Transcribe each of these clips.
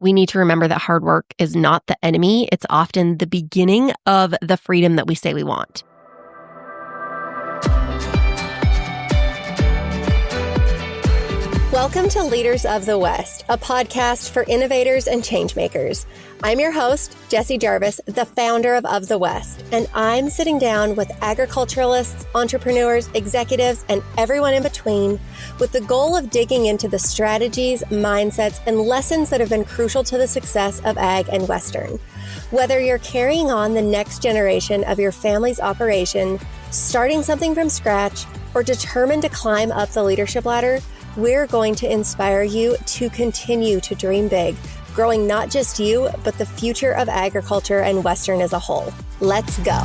we need to remember that hard work is not the enemy. It's often the beginning of the freedom that we say we want. Welcome to Leaders of the West, a podcast for innovators and changemakers. I'm your host, Jessie Jarvis, the founder of the West, and I'm sitting down with agriculturalists, entrepreneurs, executives, and everyone in between with the goal of digging into the strategies, mindsets, and lessons that have been crucial to the success of ag and Western. Whether you're carrying on the next generation of your family's operation, starting something from scratch, or determined to climb up the leadership ladder, we're going to inspire you to continue to dream big, growing not just you, but the future of agriculture and Western as a whole. Let's go.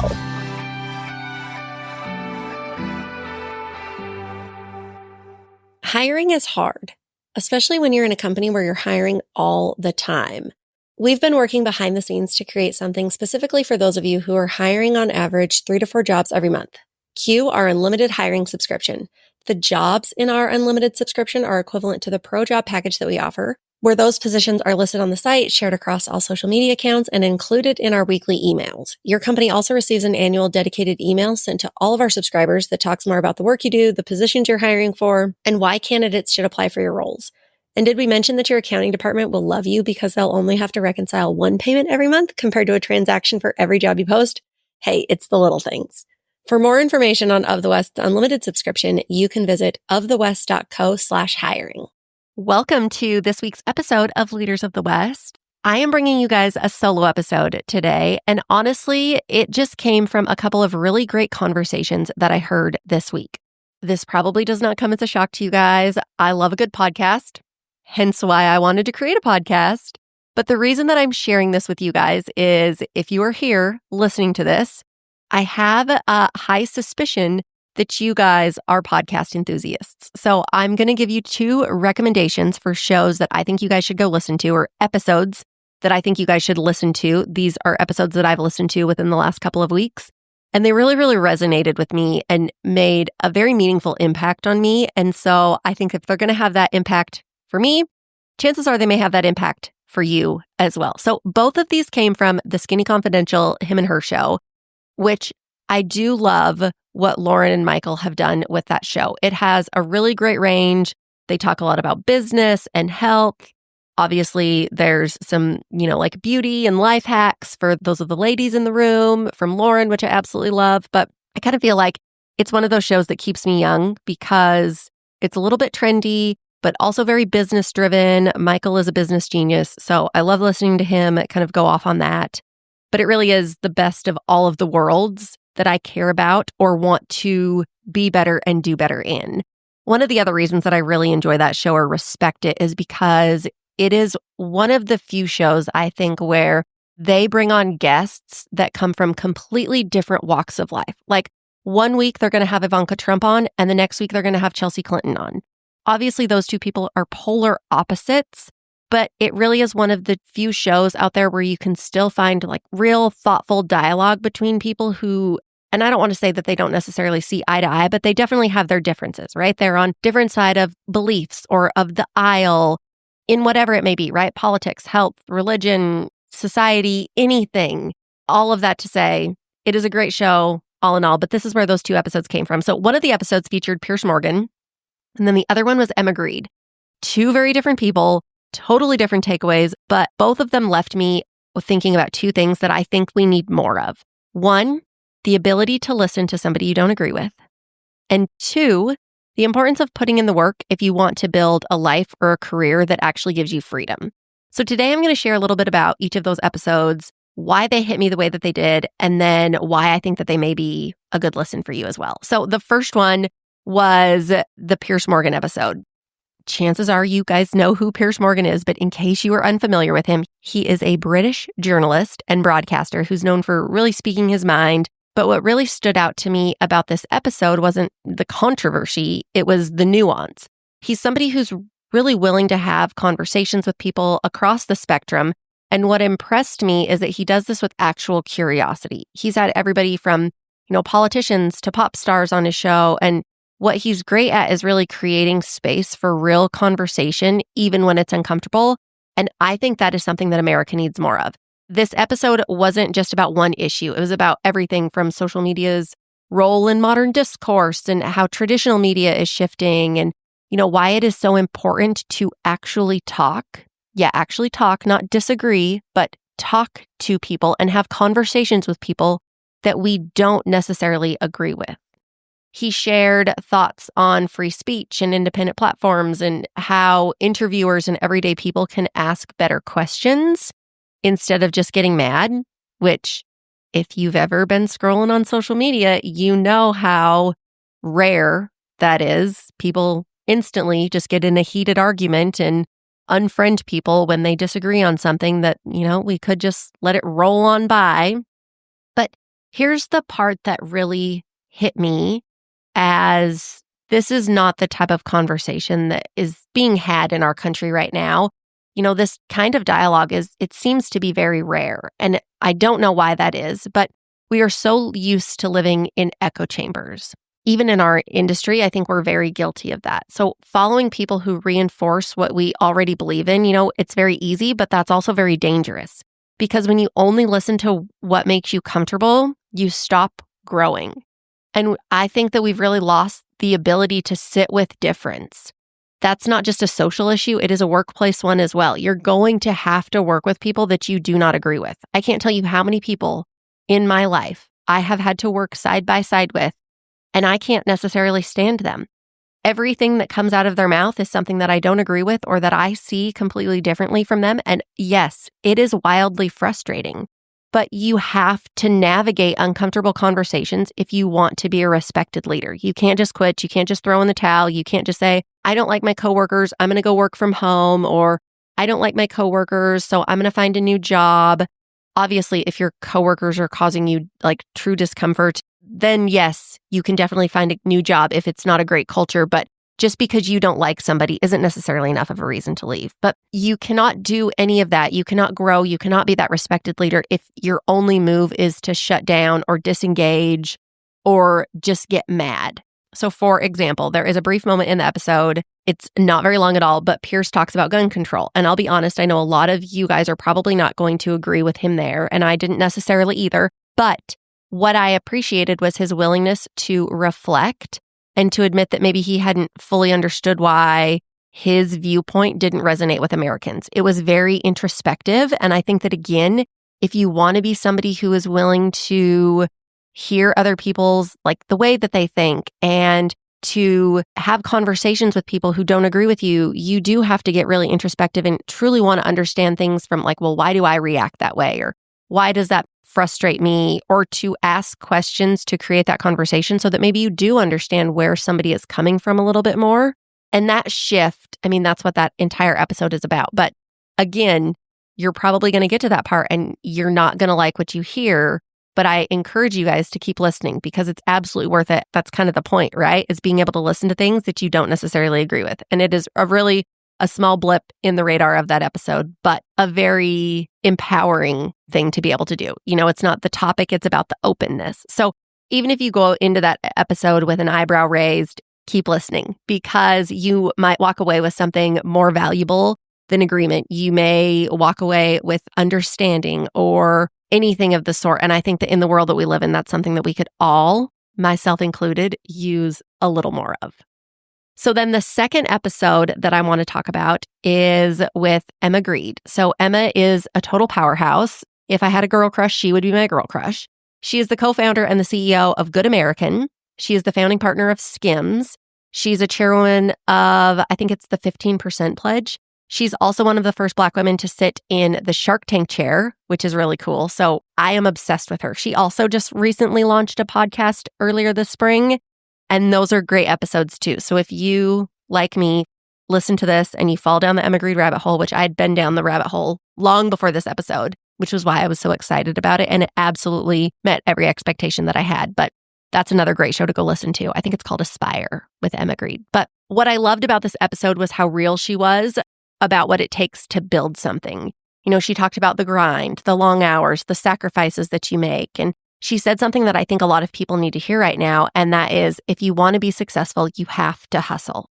Hiring is hard, especially when you're in a company where you're hiring all the time. We've been working behind the scenes to create something specifically for those of you who are hiring on average 3 to 4 jobs every month. Cue our unlimited hiring subscription. The jobs in our unlimited subscription are equivalent to the pro job package that we offer, where those positions are listed on the site, shared across all social media accounts, and included in our weekly emails. Your company also receives an annual dedicated email sent to all of our subscribers that talks more about the work you do, the positions you're hiring for, and why candidates should apply for your roles. And did we mention that your accounting department will love you because they'll only have to reconcile one payment every month compared to a transaction for every job you post? Hey, it's the little things. For more information on Of the West's unlimited subscription, you can visit ofthewest.co/hiring. Welcome to this week's episode of Leaders of the West. I am bringing you guys a solo episode today, and honestly, it just came from a couple of really great conversations that I heard this week. This probably does not come as a shock to you guys. I love a good podcast, hence why I wanted to create a podcast. But the reason that I'm sharing this with you guys is if you are here listening to this, I have a high suspicion that you guys are podcast enthusiasts. So I'm going to give you 2 recommendations for shows that I think you guys should go listen to, or episodes that I think you guys should listen to. These are episodes that I've listened to within the last couple of weeks. And they really, really resonated with me and made a very meaningful impact on me. And so I think if they're going to have that impact for me, chances are they may have that impact for you as well. So both of these came from the Skinny Confidential Him and Her show, which I do love what Lauren and Michael have done with that show. It has a really great range. They talk a lot about business and health. Obviously, there's some, like beauty and life hacks for those of the ladies in the room from Lauren, which I absolutely love. But I kind of feel like it's one of those shows that keeps me young because it's a little bit trendy, but also very business driven. Michael is a business genius, so I love listening to him kind of go off on that. But it really is the best of all of the worlds that I care about or want to be better and do better in. One of the other reasons that I really enjoy that show or respect it is because it is one of the few shows, I think, where they bring on guests that come from completely different walks of life. Like one week they're going to have Ivanka Trump on, and the next week they're going to have Chelsea Clinton on. Obviously, those 2 people are polar opposites, but it really is one of the few shows out there where you can still find like real thoughtful dialogue between people who, and I don't want to say that they don't necessarily see eye to eye, but they definitely have their differences, right? They're on different side of beliefs or of the aisle in whatever it may be, right? Politics, health, religion, society, anything. All of that to say, it is a great show all in all, but this is where those 2 episodes came from. So one of the episodes featured Piers Morgan, and then the other one was Emma Grede. 2 very different people, totally different takeaways, but both of them left me thinking about 2 things that I think we need more of. 1, the ability to listen to somebody you don't agree with. And 2, the importance of putting in the work if you want to build a life or a career that actually gives you freedom. So today I'm going to share a little bit about each of those episodes, why they hit me the way that they did, and then why I think that they may be a good listen for you as well. So the first one was the Piers Morgan episode. Chances are you guys know who Piers Morgan is, but in case you are unfamiliar with him, he is a British journalist and broadcaster who's known for really speaking his mind. But what really stood out to me about this episode wasn't the controversy, it was the nuance. He's somebody who's really willing to have conversations with people across the spectrum. And what impressed me is that he does this with actual curiosity. He's had everybody from, politicians to pop stars on his show. And what he's great at is really creating space for real conversation, even when it's uncomfortable. And I think that is something that America needs more of. This episode wasn't just about one issue. It was about everything from social media's role in modern discourse and how traditional media is shifting and, why it is so important to actually talk. Yeah, actually talk, not disagree, but talk to people and have conversations with people that we don't necessarily agree with. He shared thoughts on free speech and independent platforms and how interviewers and everyday people can ask better questions instead of just getting mad, which if you've ever been scrolling on social media, you know how rare that is. People instantly just get in a heated argument and unfriend people when they disagree on something that, we could just let it roll on by. But here's the part that really hit me, as this is not the type of conversation that is being had in our country right now. This kind of dialogue it seems to be very rare. And I don't know why that is, but we are so used to living in echo chambers. Even in our industry, I think we're very guilty of that. So following people who reinforce what we already believe in, it's very easy, but that's also very dangerous. Because when you only listen to what makes you comfortable, you stop growing. And I think that we've really lost the ability to sit with difference. That's not just a social issue, it is a workplace one as well. You're going to have to work with people that you do not agree with. I can't tell you how many people in my life I have had to work side by side with, and I can't necessarily stand them. Everything that comes out of their mouth is something that I don't agree with or that I see completely differently from them. And yes, it is wildly frustrating. But you have to navigate uncomfortable conversations if you want to be a respected leader. You can't just quit. You can't just throw in the towel. You can't just say, I don't like my coworkers, I'm going to go work from home, or I don't like my coworkers, so I'm going to find a new job. Obviously, if your coworkers are causing you true discomfort, then yes, you can definitely find a new job if it's not a great culture. But just because you don't like somebody isn't necessarily enough of a reason to leave. But you cannot do any of that. You cannot grow. You cannot be that respected leader if your only move is to shut down or disengage or just get mad. So for example, there is a brief moment in the episode. It's not very long at all, but Piers talks about gun control. And I'll be honest, I know a lot of you guys are probably not going to agree with him there, and I didn't necessarily either. But what I appreciated was his willingness to reflect and to admit that maybe he hadn't fully understood why his viewpoint didn't resonate with Americans. It was very introspective. And I think that, again, if you want to be somebody who is willing to hear other people's, the way that they think, and to have conversations with people who don't agree with you, you do have to get really introspective and truly want to understand things from why do I react that way? Or why does that frustrate me? Or to ask questions to create that conversation so that maybe you do understand where somebody is coming from a little bit more. And that shift, that's what that entire episode is about. But again, you're probably going to get to that part and you're not going to like what you hear. But I encourage you guys to keep listening because it's absolutely worth it. That's kind of the point, right? Is being able to listen to things that you don't necessarily agree with. And it is a small blip in the radar of that episode, but a very empowering thing to be able to do. It's not the topic, it's about the openness. So even if you go into that episode with an eyebrow raised, keep listening because you might walk away with something more valuable than agreement. You may walk away with understanding or anything of the sort. And I think that in the world that we live in, that's something that we could all, myself included, use a little more of. So then the second episode that I want to talk about is with Emma Grede. So Emma is a total powerhouse. If I had a girl crush, she would be my girl crush. She is the co-founder and the CEO of Good American. She is the founding partner of Skims. She's a chairwoman of, I think it's the 15% Pledge. She's also one of the first Black women to sit in the Shark Tank chair, which is really cool. So I am obsessed with her. She also just recently launched a podcast earlier this spring, and those are great episodes too. So if you, like me, listen to this and you fall down the Emma Grede rabbit hole, which I had been down the rabbit hole long before this episode, which was why I was so excited about it. And it absolutely met every expectation that I had. But that's another great show to go listen to. I think it's called Aspire with Emma Grede. But what I loved about this episode was how real she was about what it takes to build something. She talked about the grind, the long hours, the sacrifices that you make. And she said something that I think a lot of people need to hear right now. And that is, if you want to be successful, you have to hustle.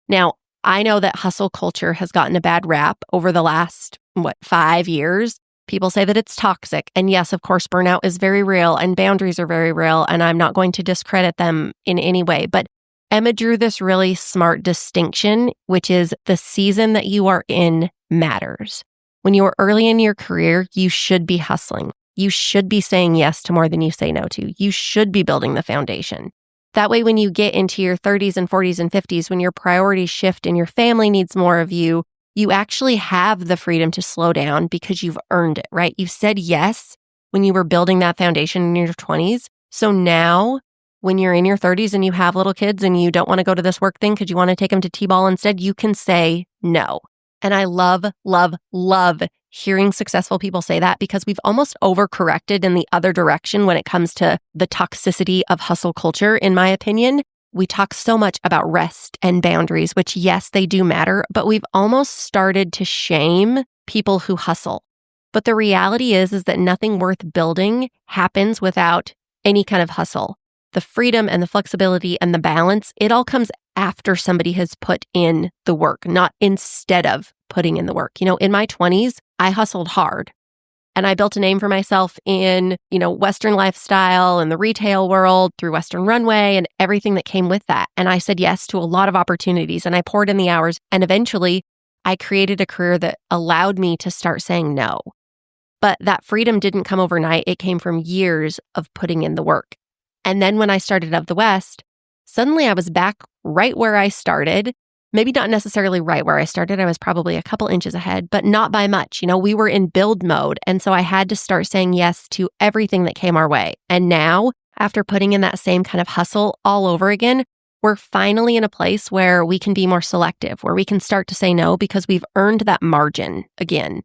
Now, I know that hustle culture has gotten a bad rap over the last, 5 years. People say that it's toxic. And yes, of course, burnout is very real and boundaries are very real. And I'm not going to discredit them in any way. But Emma drew this really smart distinction, which is the season that you are in matters. When you are early in your career, you should be hustling. You should be saying yes to more than you say no to. You should be building the foundation. That way, when you get into your 30s and 40s and 50s, when your priorities shift and your family needs more of you, you actually have the freedom to slow down because you've earned it, right? You said yes when you were building that foundation in your 20s. So now, when you're in your 30s and you have little kids and you don't want to go to this work thing because you want to take them to T-ball instead, you can say no. And I love, love, love hearing successful people say that because we've almost overcorrected in the other direction when it comes to the toxicity of hustle culture, in my opinion. We talk so much about rest and boundaries, which yes, they do matter, but we've almost started to shame people who hustle. But the reality is that nothing worth building happens without any kind of hustle. The freedom and the flexibility and the balance, it all comes after somebody has put in the work, not instead of putting in the work. In my 20s, I hustled hard and I built a name for myself in, Western lifestyle and the retail world through Western Runway and everything that came with that. And I said yes to a lot of opportunities and I poured in the hours. And eventually I created a career that allowed me to start saying no. But that freedom didn't come overnight. It came from years of putting in the work. And then when I started Of the West, suddenly I was back right where I started. Maybe not necessarily right where I started. I was probably a couple inches ahead, but not by much. We were in build mode. And so I had to start saying yes to everything that came our way. And now, after putting in that same kind of hustle all over again, we're finally in a place where we can be more selective, where we can start to say no because we've earned that margin again.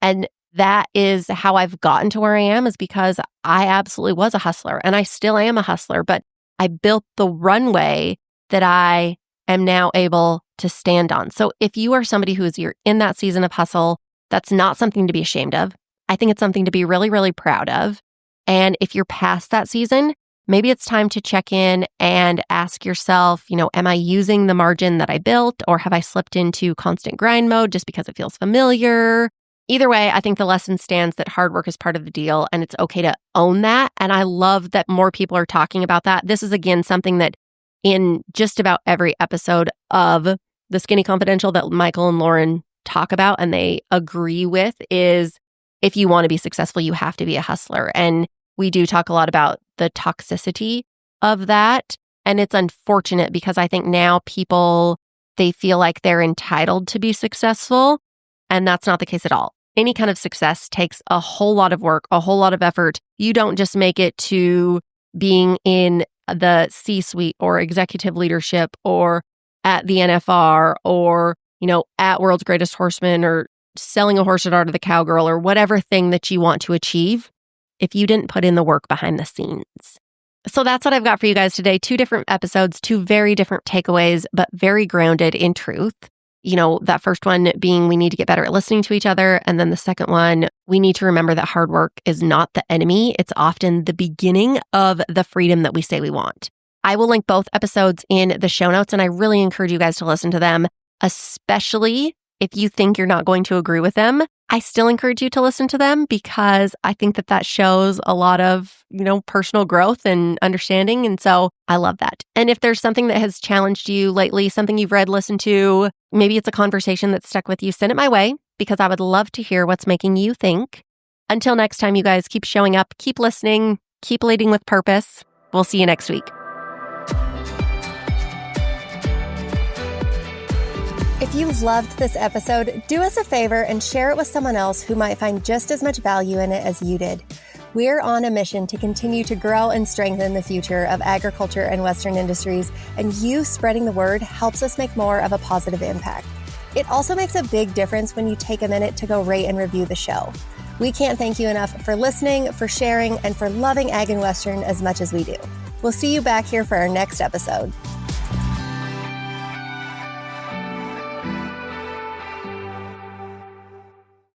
And that is how I've gotten to where I am, is because I absolutely was a hustler and I still am a hustler, but I built the runway that I am now able to stand on. So if you are somebody you're in that season of hustle, that's not something to be ashamed of. I think it's something to be really, really proud of. And if you're past that season, maybe it's time to check in and ask yourself, am I using the margin that I built, or have I slipped into constant grind mode just because it feels familiar? Either way, I think the lesson stands that hard work is part of the deal and it's okay to own that. And I love that more people are talking about that. This is, again, something that in just about every episode of The Skinny Confidential that Michael and Lauren talk about and they agree with is if you want to be successful, you have to be a hustler. And we do talk a lot about the toxicity of that. And it's unfortunate because I think now people, they feel like they're entitled to be successful. And that's not the case at all. Any kind of success takes a whole lot of work, a whole lot of effort. You don't just make it to being in the C-suite or executive leadership or at the NFR or, at World's Greatest Horseman or selling a horse at Art of the Cowgirl or whatever thing that you want to achieve if you didn't put in the work behind the scenes. So that's what I've got for you guys today. 2 different episodes, 2 very different takeaways, but very grounded in truth. That first one being we need to get better at listening to each other. And then the second one, we need to remember that hard work is not the enemy. It's often the beginning of the freedom that we say we want. I will link both episodes in the show notes, and I really encourage you guys to listen to them, especially if you think you're not going to agree with them. I still encourage you to listen to them because I think that shows a lot of, personal growth and understanding. And so I love that. And if there's something that has challenged you lately, something you've read, listened to, maybe it's a conversation that stuck with you, send it my way because I would love to hear what's making you think. Until next time, you guys, keep showing up, keep listening, keep leading with purpose. We'll see you next week. If you loved this episode, do us a favor and share it with someone else who might find just as much value in it as you did. We're on a mission to continue to grow and strengthen the future of agriculture and Western industries, and you spreading the word helps us make more of a positive impact. It also makes a big difference when you take a minute to go rate and review the show. We can't thank you enough for listening, for sharing, and for loving Ag and Western as much as we do. We'll see you back here for our next episode.